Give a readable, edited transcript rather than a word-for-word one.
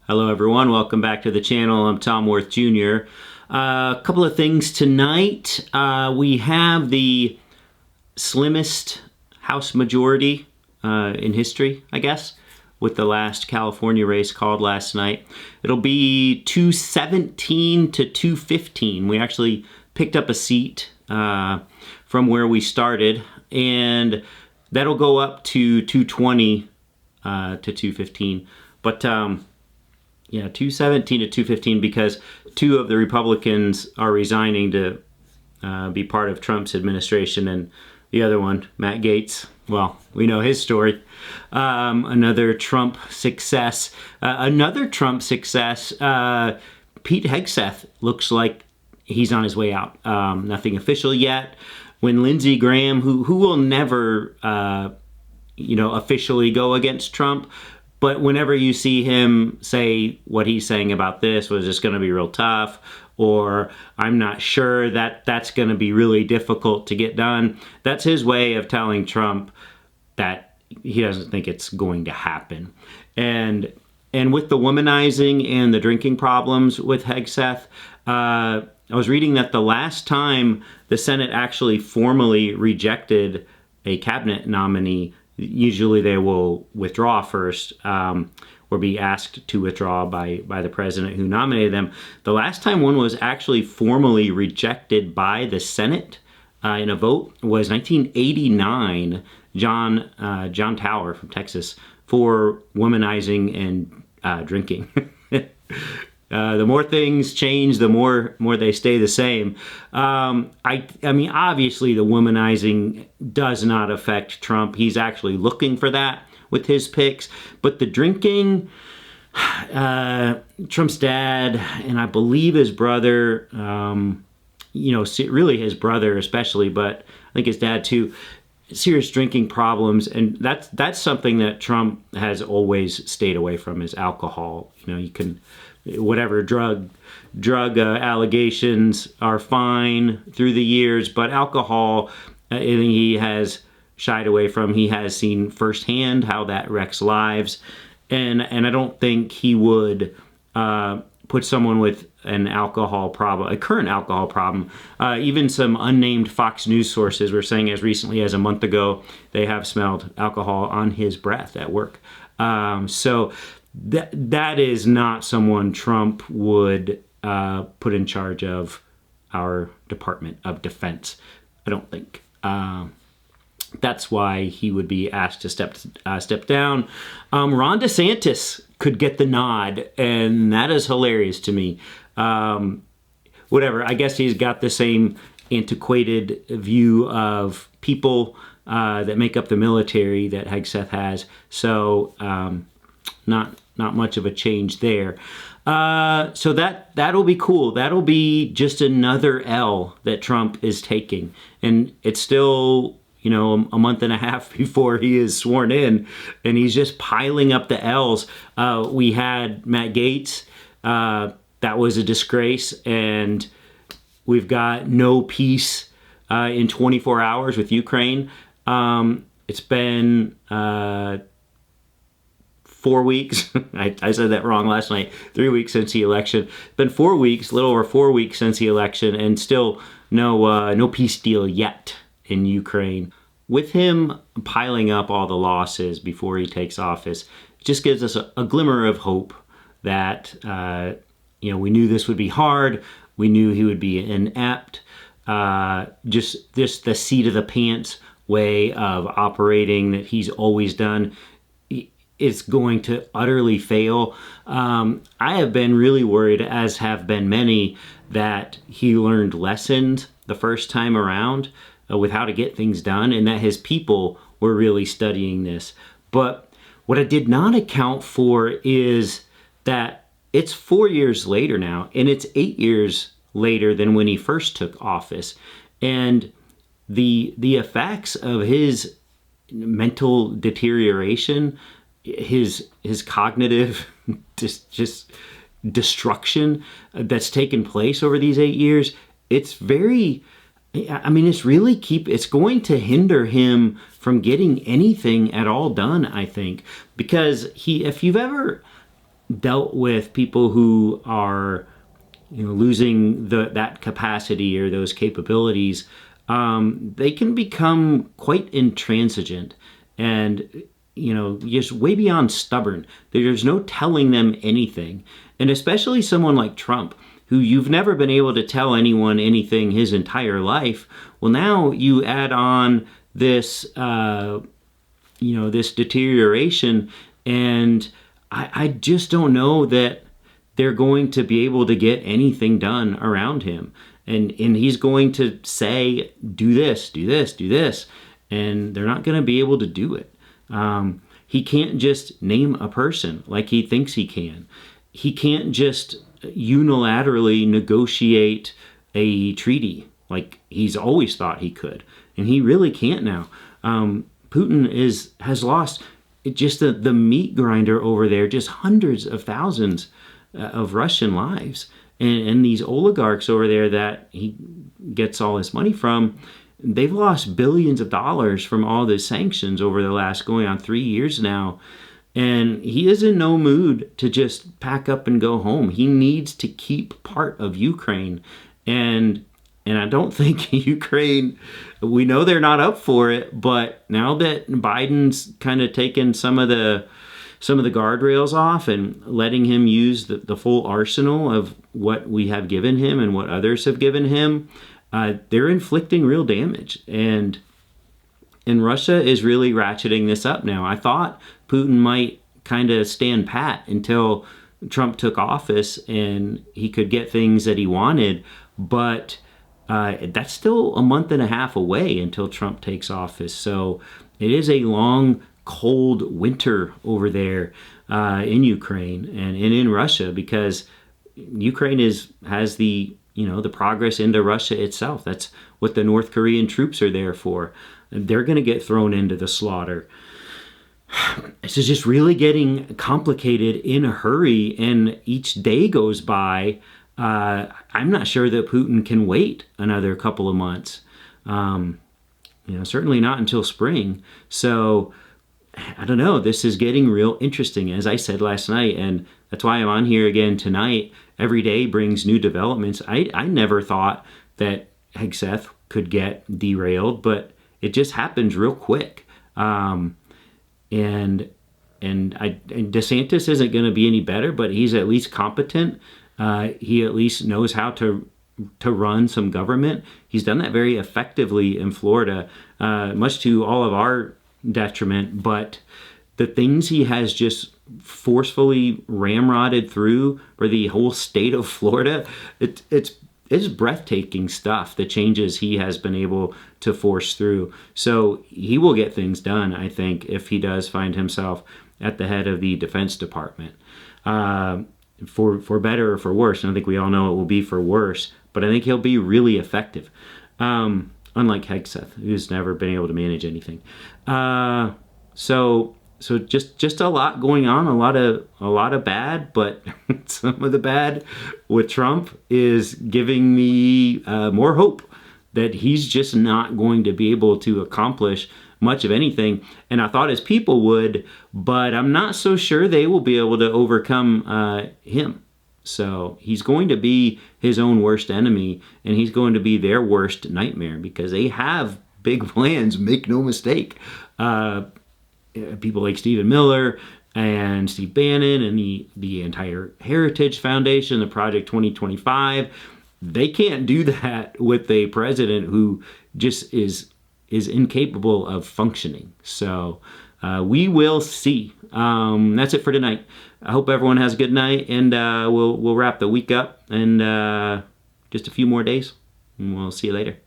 Hello everyone, welcome back to the channel. I'm Tom Worth Jr. A couple of things tonight. We have the slimmest House majority in history, I guess, with the last California race called last night. It'll be 217 to 215. We actually picked up a seat from where we started, and that'll go up to 220 to 215. But yeah, 217 to 215 because two of the Republicans are resigning to be part of Trump's administration, and the other one, Matt Gaetz, well, we know his story. Another Trump success. Pete Hegseth looks like he's on his way out. Nothing official yet. When Lindsey Graham, who will never, officially go against Trump, but whenever you see him say what he's saying about this was just going to be real tough, or I'm not sure that that's going to be really difficult to get done, that's his way of telling Trump that he doesn't think it's going to happen. And with the womanizing and the drinking problems with Hegseth, I was reading that the last time the Senate actually formally rejected a cabinet nominee, usually they will withdraw first, or be asked to withdraw by the president who nominated them. The last time one was actually formally rejected by the Senate in a vote was 1989, John Tower from Texas, for womanizing and drinking. The more things change, the more they stay the same. I mean, obviously the womanizing does not affect Trump. He's actually looking for that with his picks. But the drinking, Trump's dad, and I believe his brother, really his brother especially, but I think his dad too, serious drinking problems. And that's something that Trump has always stayed away from, is alcohol. You can... whatever drug allegations are fine through the years, but alcohol, he has shied away from. He has seen firsthand how that wrecks lives, and I don't think he would put someone with an alcohol problem, a current alcohol problem. Even some unnamed Fox News sources were saying as recently as a month ago they have smelled alcohol on his breath at work. So that is not someone Trump would put in charge of our Department of Defense, I don't think. That's why he would be asked to step down. Ron DeSantis could get the nod, and that is hilarious to me. Whatever, I guess he's got the same antiquated view of people that make up the military that Hegseth has, so not much of a change there. So that'll be cool. That'll be just another L that Trump is taking. And it's still, a month and a half before he is sworn in, and he's just piling up the L's. We had Matt Gaetz. That was a disgrace. And we've got no peace in 24 hours with Ukraine. It's been 4 weeks. I said that wrong last night. 3 weeks since the election. It's been 4 weeks, a little over 4 weeks since the election, and still no peace deal yet in Ukraine. With him piling up all the losses before he takes office, it just gives us a glimmer of hope that we knew this would be hard. We knew he would be inept. Just the seat of the pants way of operating that he's always done, it's going to utterly fail. I have been really worried, as have been many, that he learned lessons the first time around with how to get things done, and that his people were really studying this. But what I did not account for is that it's 4 years later now, and it's 8 years later than when he first took office. And the effects of his mental deterioration, his cognitive just destruction that's taken place over these 8 years, it's very, it's going to hinder him from getting anything at all done, I think, because if you've ever dealt with people who are, losing that capacity or those capabilities, they can become quite intransigent and, just way beyond stubborn. There's no telling them anything. And especially someone like Trump, who you've never been able to tell anyone anything his entire life. Well, now you add on this, this deterioration, and I just don't know that they're going to be able to get anything done around him. And he's going to say, do this, do this, do this. And they're not going to be able to do it. He can't just name a person like he thinks he can. He can't just unilaterally negotiate a treaty like he's always thought he could. And he really can't now. Putin has lost just the meat grinder over there, just hundreds of thousands of Russian lives. And these oligarchs over there that he gets all his money from, they've lost billions of dollars from all the sanctions over the last going on 3 years now. And he is in no mood to just pack up and go home. He needs to keep part of Ukraine. And I don't think Ukraine, we know they're not up for it, but now that Biden's kind of taken some of the guardrails off and letting him use the full arsenal of what we have given him and what others have given him, they're inflicting real damage. And Russia is really ratcheting this up now. I thought Putin might kind of stand pat until Trump took office and he could get things that he wanted, but that's still a month and a half away until Trump takes office. So it is a long, cold winter over there in Ukraine and in Russia, because Ukraine has the progress into Russia itself. That's what the North Korean troops are there for. They're going to get thrown into the slaughter. It's just really getting complicated in a hurry, and each day goes by. I'm not sure that Putin can wait another couple of months. Certainly not until spring. So I don't know. This is getting real interesting, as I said last night, and that's why I'm on here again tonight. Every day brings new developments. I never thought that Hegseth could get derailed, but it just happens real quick. And DeSantis isn't going to be any better, but he's at least competent. He at least knows how to run some government. He's done that very effectively in Florida, much to all of our detriment. But the things he has just forcefully ramrodded through for the whole state of Florida, it's breathtaking stuff, the changes he has been able to force through. So he will get things done, I think, if he does find himself at the head of the Defense Department. For better or for worse. And I think we all know it will be for worse, but I think he'll be really effective. Unlike Hegseth, who's never been able to manage anything. So just a lot going on, a lot of bad, but some of the bad with Trump is giving me more hope that he's just not going to be able to accomplish much of anything. And I thought his people would, but I'm not so sure they will be able to overcome him. So he's going to be his own worst enemy, and he's going to be their worst nightmare, because they have big plans, make no mistake. People like Stephen Miller and Steve Bannon and the entire Heritage Foundation, the Project 2025, they can't do that with a president who just is incapable of functioning. So we will see. That's it for tonight. I hope everyone has a good night, and we'll wrap the week up in just a few more days, and we'll see you later.